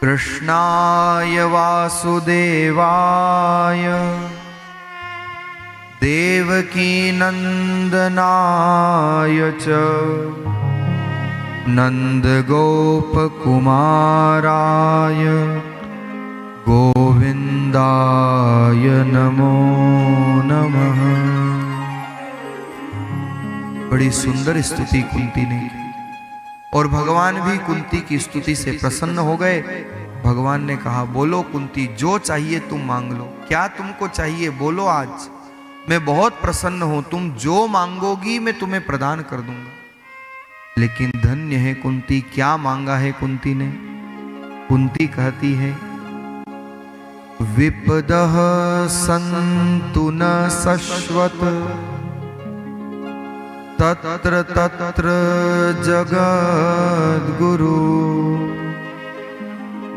कृष्णाय वासुदेवाय देवकीनन्दनाय च नन्दगोपकुमाराय गोविन्दाय नमो नमः। बड़ी सुंदर स्तुति कुंती ने की और भगवान भी कुंती की स्तुति से प्रसन्न हो गए। भगवान ने कहा, बोलो कुंती, जो चाहिए तुम मांग लो। क्या तुमको चाहिए बोलो, आज मैं बहुत प्रसन्न हूं, तुम जो मांगोगी मैं तुम्हें प्रदान कर दूंगा। लेकिन धन्य है कुंती, क्या मांगा है कुंती ने। कुंती कहती है, विपदः सन्तु न शश्वत तत्र तत्र जगद्गुरु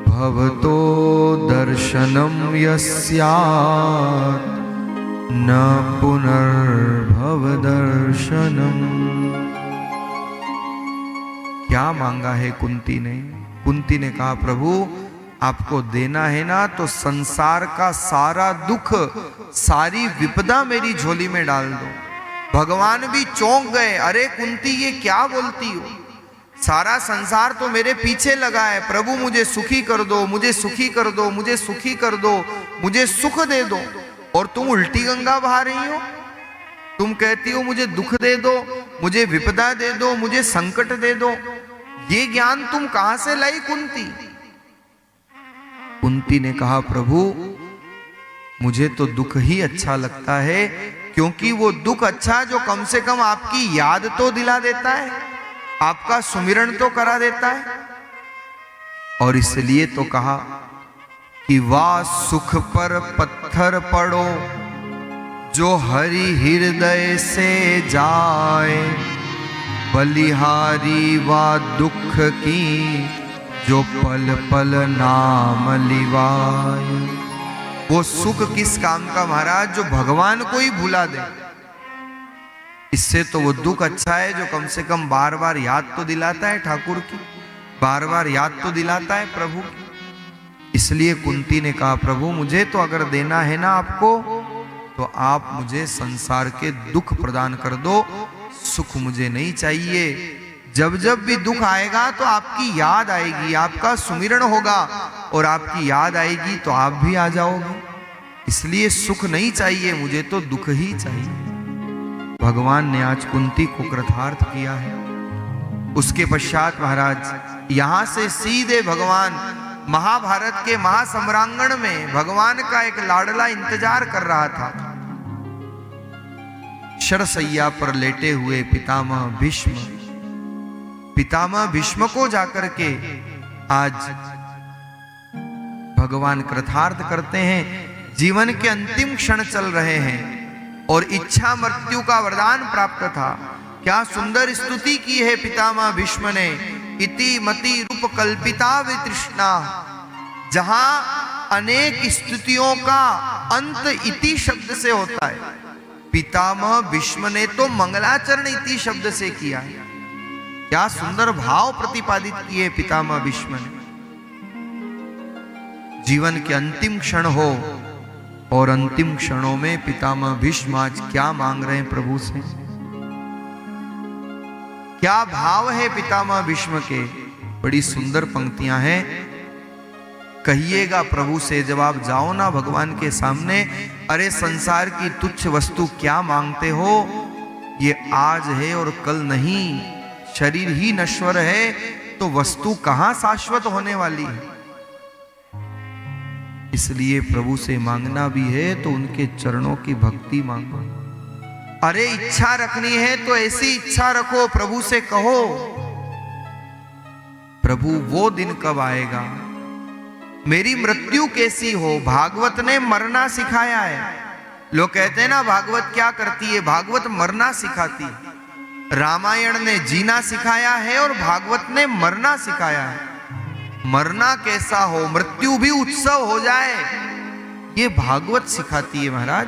भवतो दर्शनं यस्यात् न पुनर्भव दर्शनम। क्या मांगा है कुंती ने। कुंती ने कहा, प्रभु आपको देना है ना तो संसार का सारा दुख, सारी विपदा मेरी झोली में डाल दो। भगवान भी चौंक गए, अरे कुंती ये क्या बोलती हो, सारा संसार तो मेरे पीछे लगा है, प्रभु मुझे सुखी कर दो, मुझे सुखी कर दो, मुझे सुखी कर दो, मुझे सुख दे दो। और तुम उल्टी गंगा बहा रही हो, तुम कहती हो मुझे दुख दे दो, मुझे विपदा दे दो, मुझे संकट दे दो। ये ज्ञान तुम कहां से लाई कुंती। कुंती ने कहा, प्रभु मुझे तो दुख ही अच्छा लगता है, क्योंकि वो दुख अच्छा जो कम से कम आपकी याद तो दिला देता है, आपका सुमिरन तो करा देता है। और इसलिए तो कहा कि वाह सुख पर पत्थर पड़ो जो हरि हृदय से जाए, बलिहारी वा दुख की जो पल पल नाम लिवाए। वो सुख किस काम का महाराज, जो भगवान को ही भुला दे। इससे तो वो दुख अच्छा है जो कम से कम बार बार याद तो दिलाता है ठाकुर की, बार बार याद तो दिलाता है प्रभु की। इसलिए कुंती ने कहा, प्रभु मुझे तो अगर देना है ना आपको, तो आप मुझे संसार के दुख प्रदान कर दो, सुख मुझे नहीं चाहिए। जब जब भी दुख आएगा तो आपकी याद आएगी, आपका सुमिरन होगा और आपकी याद आएगी तो आप भी आ जाओगे। इसलिए सुख नहीं चाहिए, मुझे तो दुख ही चाहिए। भगवान ने आज कुंती को कृतार्थ किया है। उसके पश्चात महाराज यहां से सीधे भगवान महाभारत के महासम्रांगण में भगवान का एक लाडला इंतजार कर रहा था। शरसैया पर लेटे हुए पितामह भीष्म को जाकर के आज भगवान कृतार्थ करते हैं। जीवन के अंतिम क्षण चल रहे हैं और इच्छा मृत्यु का वरदान प्राप्त था। क्या सुंदर स्तुति की है पितामह भीष्म ने, इति मति रूप कल्पिता वितृष्णा। जहां अनेक स्तुतियों का अंत इति शब्द से होता है, पितामह भीष्म ने तो मंगलाचरण इति शब्द से किया है। क्या सुंदर भाव प्रतिपादित किए पितामह भीष्म ने। जीवन के अंतिम क्षण हो और अंतिम क्षणों में पितामह भीष्म आज क्या मांग रहे हैं प्रभु से। क्या भाव है पितामह भीष्म के। बड़ी सुंदर पंक्तियां हैं। कहिएगा प्रभु से जब आप जाओ ना भगवान के सामने, अरे संसार की तुच्छ वस्तु क्या मांगते हो, ये आज है और कल नहीं, शरीर ही नश्वर है तो वस्तु कहां शाश्वत होने वाली है। इसलिए प्रभु से मांगना भी है तो उनके चरणों की भक्ति मांगो। अरे इच्छा रखनी है तो ऐसी इच्छा रखो, प्रभु से कहो। प्रभु वो दिन कब आएगा, मेरी मृत्यु कैसी हो। भागवत ने मरना सिखाया है। लोग कहते हैं ना भागवत क्या करती है, भागवत मरना सिखाती है। रामायण ने जीना सिखाया है और भागवत ने मरना सिखाया है। मरना कैसा हो, मृत्यु भी उत्सव हो जाए, ये भागवत सिखाती है महाराज।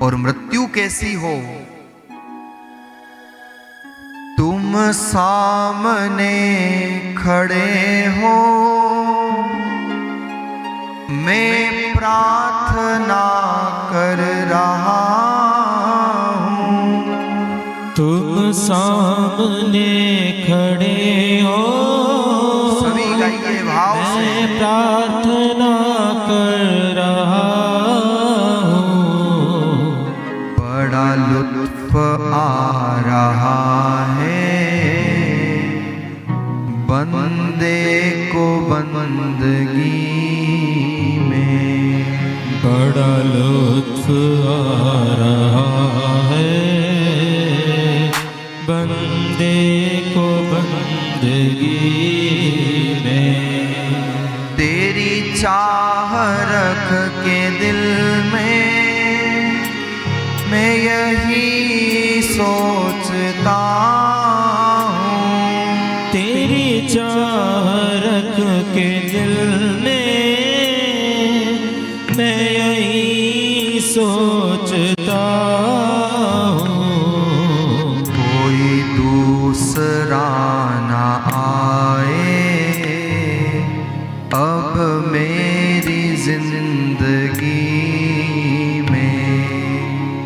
और मृत्यु कैसी हो तुम सामने खड़े हो, मैं प्रार्थना कर रहा हूँ। तुम सामने खड़े हो, सभी गाइए भाव से। मैं प्रार्थना कर रहा हूँ। बड़ा लुत्फ आ रहा है बंदे को बंदगी में, बड़ा लुत्फ आ रहा है बंदे को बंदगी में। तेरी चाह रख के दिल में मैं यही सोचता हूँ। तेरी चाह रख के दिल में मैं यही सोचता हूँ। कोई दूसरा ना आए अब मेरी जिंदगी में,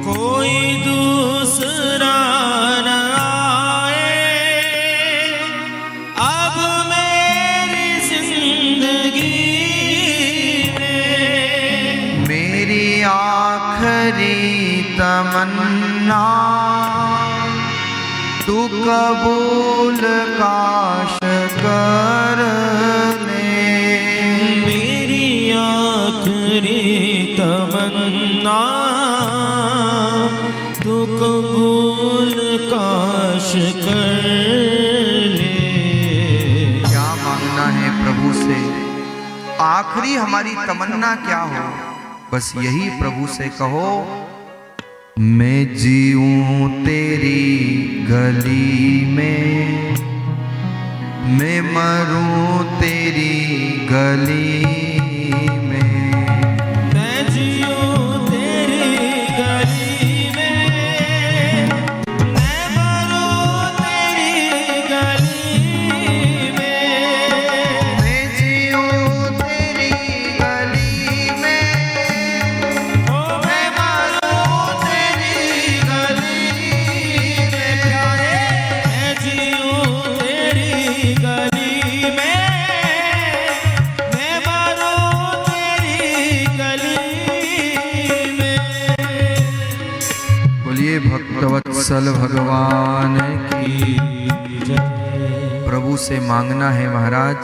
कोई दूसरा न आए अब मेरी जिंदगी में। मेरी आखिरी तमन्ना तू कबूल काश कर ले। मेरी आखिरी तमन्ना तू कबूल काश कर ले। क्या मांगना है प्रभु से? आखिरी हमारी तमन्ना क्या हो? बस यही प्रभु से कहो, मैं जीऊं तेरी गली में, मैं मरूं तेरी गली में। मैं जीऊं तेरी गली में, मैं मरूं तेरी गली में। मैं जीऊं तेरी गली में, ओ मैं मरूं तेरी गली में प्यारे। मैं जीऊं तेरी गली में, मैं मरूं तेरी गली में। बोलिए भक्तवत्सल भगवान की। प्रभु से मांगना है महाराज,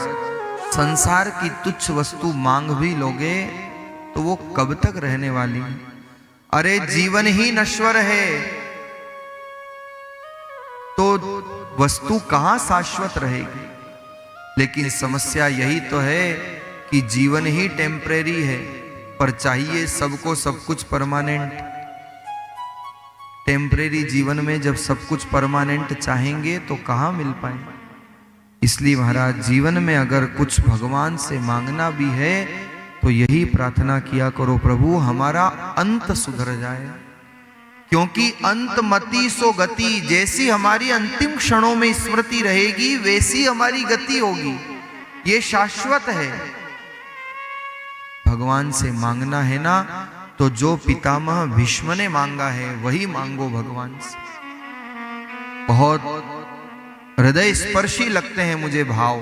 संसार की तुच्छ वस्तु मांग भी लोगे तो वो कब तक रहने वाली है? अरे जीवन ही नश्वर है तो वस्तु कहां शाश्वत रहेगी? लेकिन समस्या यही तो है कि जीवन ही टेम्परेरी है, पर चाहिए सबको सब कुछ परमानेंट। टेम्परेरी जीवन में जब सब कुछ परमानेंट चाहेंगे तो कहां मिल पाएंगे? इसलिए महाराज जीवन में अगर कुछ भगवान से मांगना भी है तो यही प्रार्थना किया करो, प्रभु हमारा अंत सुधर जाए। क्योंकि अंत मति सो गति, जैसी हमारी अंतिम क्षणों में स्मृति रहेगी वैसी हमारी गति होगी, ये शाश्वत है। भगवान से मांगना है ना तो जो पितामह भीष्म ने मांगा है वही मांगो भगवान से। बहुत हृदय स्पर्शी लगते हैं मुझे भाव।